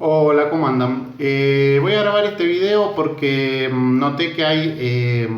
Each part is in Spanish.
Hola, ¿cómo andan? Voy a grabar este video porque noté que hay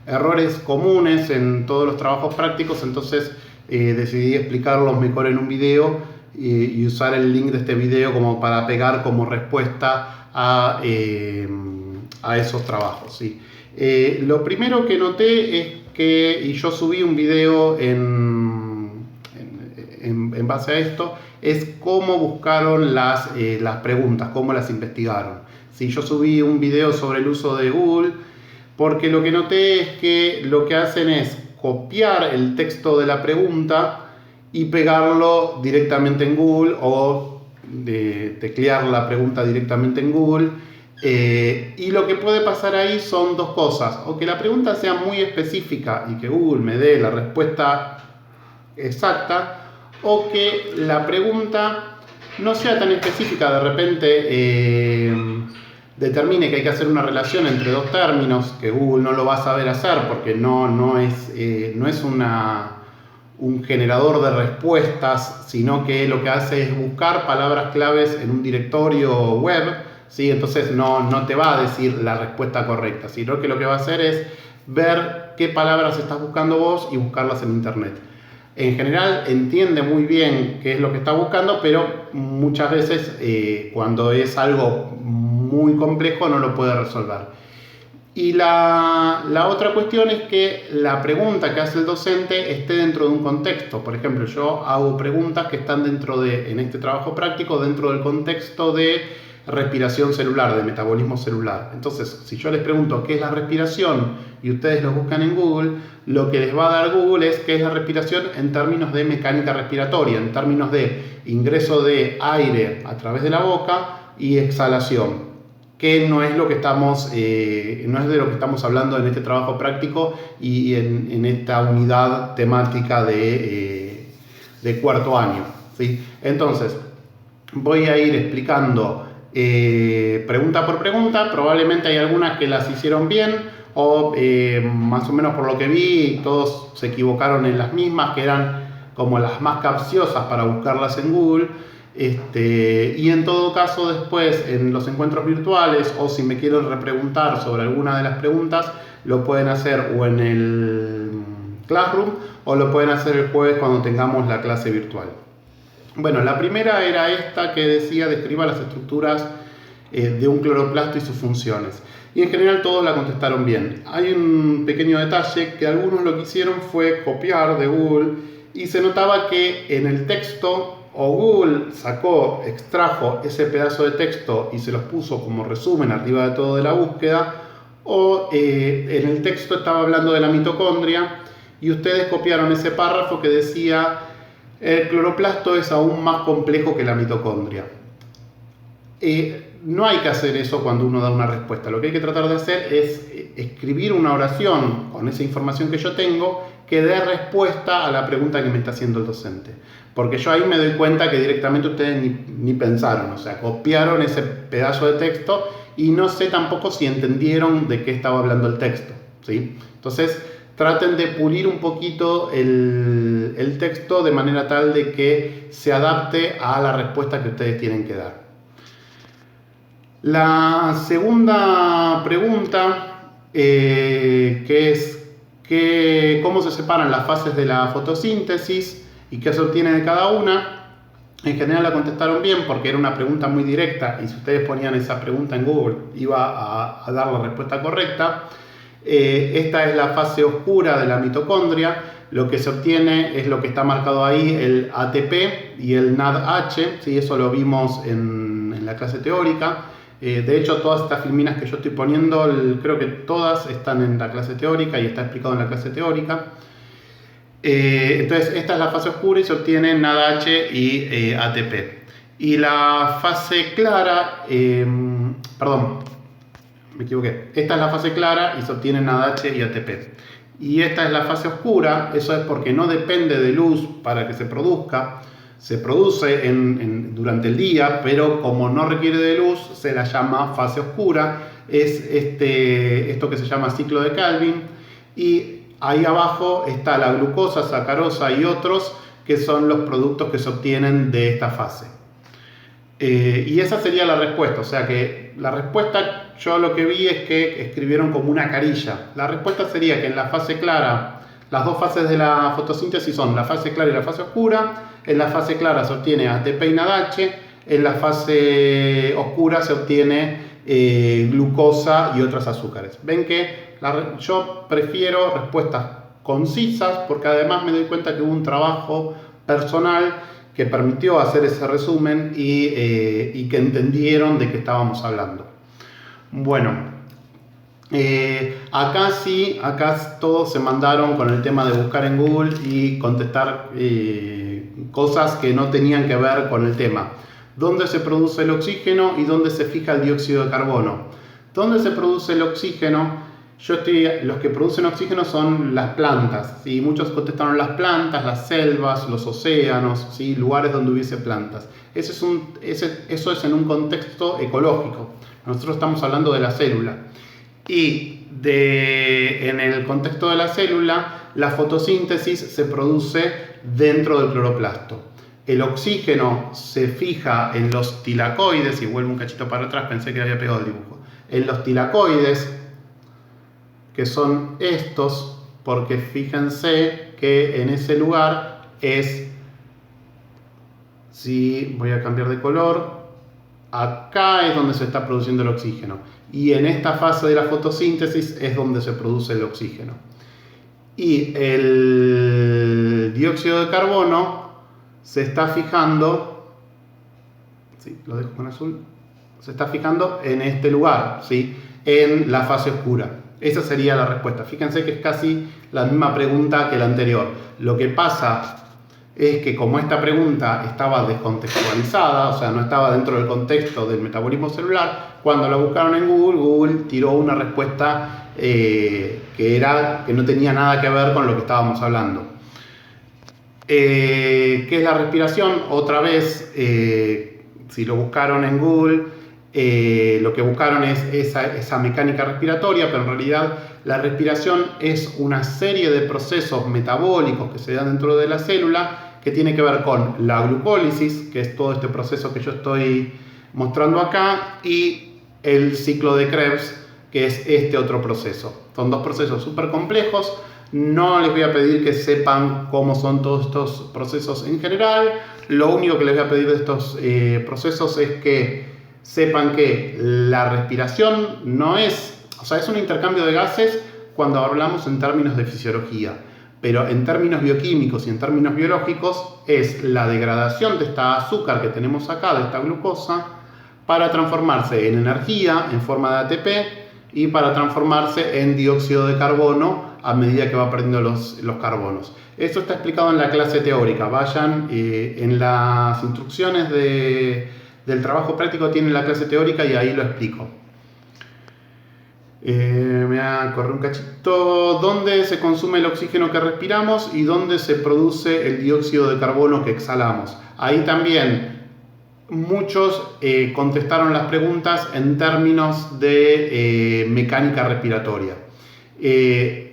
errores comunes en todos los trabajos prácticos, entonces decidí explicarlos mejor en un video y usar el link de este video como para pegar como respuesta a esos trabajos, ¿sí? Lo primero que noté es que, y yo subí un video en base a esto, es cómo buscaron las preguntas, cómo las investigaron. Si yo subí un video sobre el uso de Google, porque lo que noté es que lo que hacen es copiar el texto de la pregunta y pegarlo directamente en Google o teclear la pregunta directamente en Google. Y lo que puede pasar ahí son dos cosas: o que la pregunta sea muy específica y que Google me dé la respuesta exacta, o que la pregunta no sea tan específica, de repente determine que hay que hacer una relación entre dos términos que Google no lo va a saber hacer porque no es un generador de respuestas, sino que lo que hace es buscar palabras claves en un directorio web, ¿sí? Entonces no te va a decir la respuesta correcta, sino que lo que va a hacer es ver qué palabras estás buscando vos y buscarlas en internet. En general entiende muy bien qué es lo que está buscando, pero muchas veces cuando es algo muy complejo no lo puede resolver. Y la otra cuestión es que la pregunta que hace el docente esté dentro de un contexto. Por ejemplo, yo hago preguntas que están en este trabajo práctico, dentro del contexto de respiración celular, de metabolismo celular. Entonces, si yo les pregunto qué es la respiración y ustedes lo buscan en Google, lo que les va a dar Google es qué es la respiración en términos de mecánica respiratoria, en términos de ingreso de aire a través de la boca y exhalación, que no es lo que estamos, no es de lo que estamos hablando en este trabajo práctico y en esta unidad temática de cuarto año, ¿sí? Entonces, voy a ir explicando pregunta por pregunta. Probablemente hay algunas que las hicieron bien, o más o menos por lo que vi, todos se equivocaron en las mismas, que eran como las más capciosas para buscarlas en Google. Y en todo caso, después en los encuentros virtuales, o si me quieren repreguntar sobre alguna de las preguntas, lo pueden hacer o en el Classroom o lo pueden hacer el jueves cuando tengamos la clase virtual. Bueno, la primera era esta que decía: describa las estructuras de un cloroplasto y sus funciones. Y en general todos la contestaron bien. Hay un pequeño detalle que algunos lo que hicieron fue copiar de Google, y se notaba que en el texto, o Google extrajo ese pedazo de texto y se los puso como resumen arriba de todo de la búsqueda, o en el texto estaba hablando de la mitocondria y ustedes copiaron ese párrafo que decía: el cloroplasto es aún más complejo que la mitocondria. No hay que hacer eso cuando uno da una respuesta. Lo que hay que tratar de hacer es escribir una oración con esa información que yo tengo que dé respuesta a la pregunta que me está haciendo el docente. Porque yo ahí me doy cuenta que directamente ustedes ni pensaron, o sea, copiaron ese pedazo de texto y no sé tampoco si entendieron de qué estaba hablando el texto, ¿sí? Entonces, traten de pulir un poquito el texto de manera tal de que se adapte a la respuesta que ustedes tienen que dar. La segunda pregunta, que es cómo se separan las fases de la fotosíntesis y qué se obtiene de cada una, en general la contestaron bien porque era una pregunta muy directa, y si ustedes ponían esa pregunta en Google iba a dar la respuesta correcta. Esta es la fase oscura de la mitocondria. Lo que se obtiene es lo que está marcado ahí, el ATP y el NADH, ¿sí? Eso lo vimos en la clase teórica. De hecho, todas estas filminas que yo estoy poniendo, creo que todas están en la clase teórica y está explicado en la clase teórica. Entonces, esta es la fase oscura y se obtiene NADH y ATP. Y la fase clara, perdón, me equivoqué. Esta es la fase clara y se obtiene NADH y ATP. Y esta es la fase oscura. Eso es porque no depende de luz para que se produzca. Se produce durante el día, pero como no requiere de luz, se la llama fase oscura. Es esto que se llama ciclo de Calvin. Y ahí abajo está la glucosa, sacarosa y otros, que son los productos que se obtienen de esta fase. Y esa sería la respuesta, o sea que la respuesta yo lo que vi es que escribieron como una carilla. La respuesta sería que en la fase clara, las dos fases de la fotosíntesis son la fase clara y la fase oscura. En la fase clara se obtiene ATP y NADH, en la fase oscura se obtiene glucosa y otros azúcares. Ven que yo prefiero respuestas concisas porque además me doy cuenta que hubo un trabajo personal que permitió hacer ese resumen y que entendieron de qué estábamos hablando. Bueno, acá sí, acá todos se mandaron con el tema de buscar en Google y contestar cosas que no tenían que ver con el tema. ¿Dónde se produce el oxígeno y dónde se fija el dióxido de carbono? ¿Dónde se produce el oxígeno? Los que producen oxígeno son las plantas, ¿sí? Muchos contestaron las plantas, las selvas, los océanos, ¿sí? Lugares donde hubiese plantas. Eso es en un contexto ecológico. Nosotros estamos hablando de la célula. Y en el contexto de la célula, la fotosíntesis se produce dentro del cloroplasto. El oxígeno se fija en los tilacoides, y vuelvo un cachito para atrás, pensé que había pegado el dibujo. En los tilacoides, que son estos, porque fíjense que en ese lugar si voy a cambiar de color, acá es donde se está produciendo el oxígeno. Y en esta fase de la fotosíntesis es donde se produce el oxígeno. Y el dióxido de carbono se está fijando, ¿sí? Lo dejo con azul, se está fijando en este lugar, ¿sí? En la fase oscura. Esa sería la respuesta. Fíjense que es casi la misma pregunta que la anterior. Lo que pasa es que como esta pregunta estaba descontextualizada, o sea, no estaba dentro del contexto del metabolismo celular, cuando la buscaron en Google, Google tiró una respuesta que no tenía nada que ver con lo que estábamos hablando. ¿Qué es la respiración? Otra vez, si lo buscaron en Google, lo que buscaron es esa mecánica respiratoria, pero en realidad la respiración es una serie de procesos metabólicos que se dan dentro de la célula que tiene que ver con la glucólisis, que es todo este proceso que yo estoy mostrando acá, y el ciclo de Krebs, que es este otro proceso. Son dos procesos súper complejos. No les voy a pedir que sepan cómo son todos estos procesos en general. Lo único que les voy a pedir de estos procesos es que sepan que la respiración no es, o sea, es un intercambio de gases cuando hablamos en términos de fisiología, pero en términos bioquímicos y en términos biológicos es la degradación de esta azúcar que tenemos acá, de esta glucosa, para transformarse en energía en forma de ATP y para transformarse en dióxido de carbono a medida que va perdiendo los carbonos. Esto está explicado en la clase teórica. Vayan en las instrucciones del trabajo práctico, tienen la clase teórica y ahí lo explico. Me voy a correr un cachito. ¿Dónde se consume el oxígeno que respiramos y dónde se produce el dióxido de carbono que exhalamos? Ahí también muchos contestaron las preguntas en términos de mecánica respiratoria.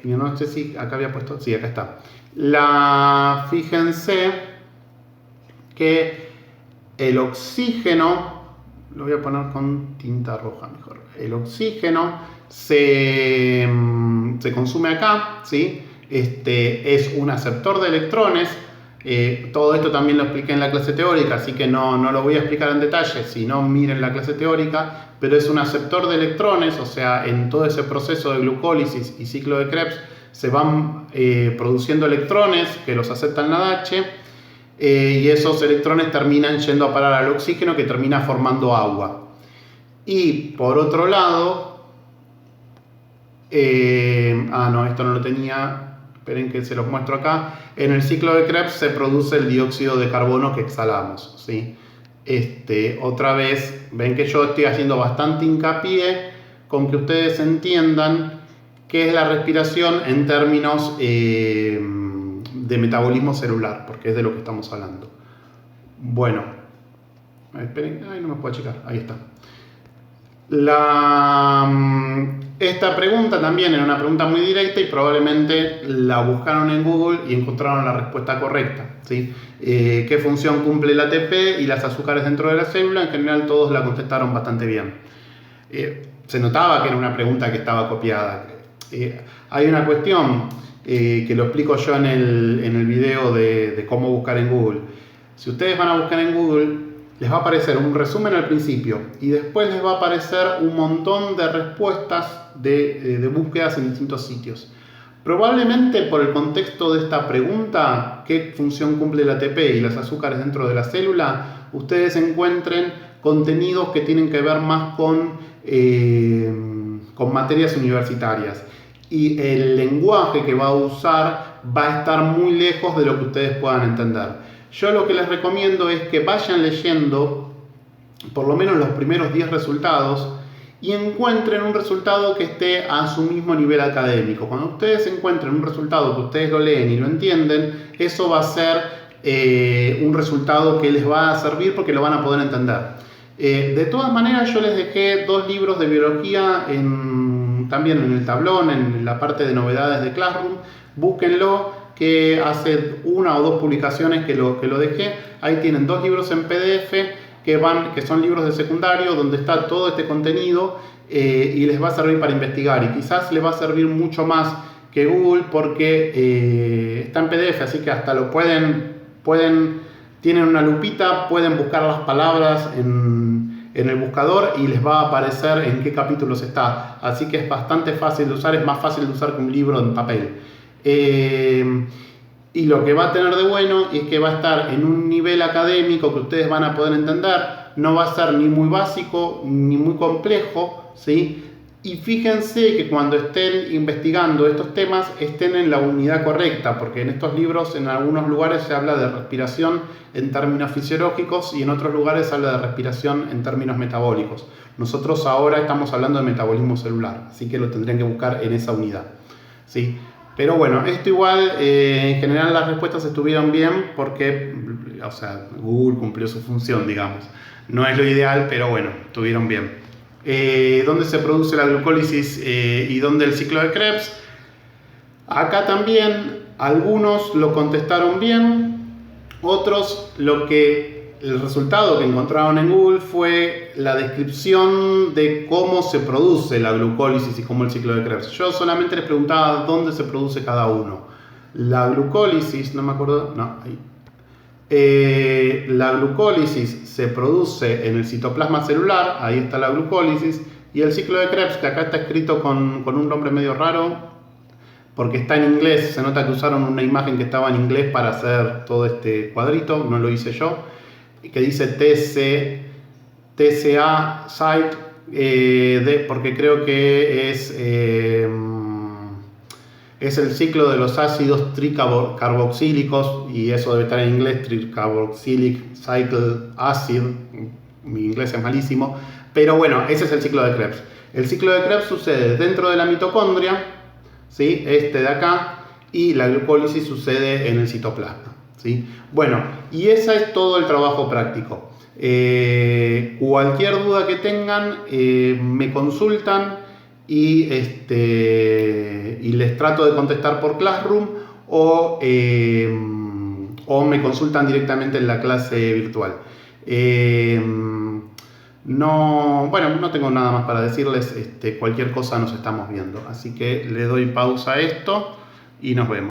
No sé si acá había puesto, sí, acá está. Fíjense que el oxígeno, lo voy a poner con tinta roja mejor. El oxígeno se consume acá, ¿sí? Es un aceptor de electrones. Todo esto también lo expliqué en la clase teórica, así que no lo voy a explicar en detalle, si no miren la clase teórica, pero es un aceptor de electrones, o sea, en todo ese proceso de glucólisis y ciclo de Krebs se van produciendo electrones que los acepta el NADH, y esos electrones terminan yendo a parar al oxígeno que termina formando agua. Y por otro lado, esto no lo tenía. Esperen que se los muestro acá. En el ciclo de Krebs se produce el dióxido de carbono que exhalamos, ¿sí? Otra vez, ven que yo estoy haciendo bastante hincapié con que ustedes entiendan qué es la respiración en términos de metabolismo celular, porque es de lo que estamos hablando. Bueno, esperen, no me puedo achicar, ahí está. Esta pregunta también era una pregunta muy directa y probablemente la buscaron en Google y encontraron la respuesta correcta, ¿sí? ¿Qué función cumple el ATP y las azúcares dentro de la célula? En general todos la contestaron bastante bien. Se notaba que era una pregunta que estaba copiada. Hay una cuestión que lo explico yo en el video de cómo buscar en Google. Si ustedes van a buscar en Google, les va a aparecer un resumen al principio y después les va a aparecer un montón de respuestas de búsquedas en distintos sitios. Probablemente por el contexto de esta pregunta, ¿qué función cumple el ATP y los azúcares dentro de la célula? Ustedes encuentren contenidos que tienen que ver más con materias universitarias. Y el lenguaje que va a usar va a estar muy lejos de lo que ustedes puedan entender. Yo lo que les recomiendo es que vayan leyendo por lo menos los primeros 10 resultados y encuentren un resultado que esté a su mismo nivel académico. Cuando ustedes encuentren un resultado que ustedes lo leen y lo entienden, eso va a ser un resultado que les va a servir porque lo van a poder entender. De todas maneras, yo les dejé 2 libros de biología también en el tablón, en la parte de novedades de Classroom. Búsquenlo, que hace 1 o 2 publicaciones que lo dejé. Ahí tienen 2 libros en PDF que son libros de secundario donde está todo este contenido y les va a servir para investigar, y quizás les va a servir mucho más que Google porque está en PDF, así que hasta lo tienen una lupita, pueden buscar las palabras en el buscador y les va a aparecer en qué capítulos está, así que es bastante fácil de usar, es más fácil de usar que un libro en papel. Y lo que va a tener de bueno es que va a estar en un nivel académico que ustedes van a poder entender, no va a ser ni muy básico ni muy complejo, ¿sí? Y fíjense que cuando estén investigando estos temas estén en la unidad correcta, porque en estos libros en algunos lugares se habla de respiración en términos fisiológicos y en otros lugares se habla de respiración en términos metabólicos. Nosotros ahora estamos hablando de metabolismo celular, así que lo tendrían que buscar en esa unidad, ¿sí? Pero bueno, esto igual, en general las respuestas estuvieron bien porque, o sea, Google cumplió su función, digamos. No es lo ideal, pero bueno, estuvieron bien. ¿Dónde se produce la glucólisis y dónde el ciclo de Krebs? Acá también algunos lo contestaron bien, otros el resultado que encontraron en Google fue la descripción de cómo se produce la glucólisis y cómo el ciclo de Krebs. Yo solamente les preguntaba dónde se produce cada uno. La glucólisis, no me acuerdo, no, ahí. La glucólisis se produce en el citoplasma celular, ahí está la glucólisis, y el ciclo de Krebs, que acá está escrito con un nombre medio raro, porque está en inglés, se nota que usaron una imagen que estaba en inglés para hacer todo este cuadrito, no lo hice yo, que dice TCA site, porque creo que es el ciclo de los ácidos tricarboxílicos, y eso debe estar en inglés, tricarboxylic cycle acid, mi inglés es malísimo, pero bueno, ese es el ciclo de Krebs. El ciclo de Krebs sucede dentro de la mitocondria, ¿sí? Este de acá, y la glucólisis sucede en el citoplasma, ¿sí? Bueno, y ese es todo el trabajo práctico. Cualquier duda que tengan, me consultan y les trato de contestar por Classroom o me consultan directamente en la clase virtual. No tengo nada más para decirles, cualquier cosa nos estamos viendo, así que le doy pausa a esto y nos vemos.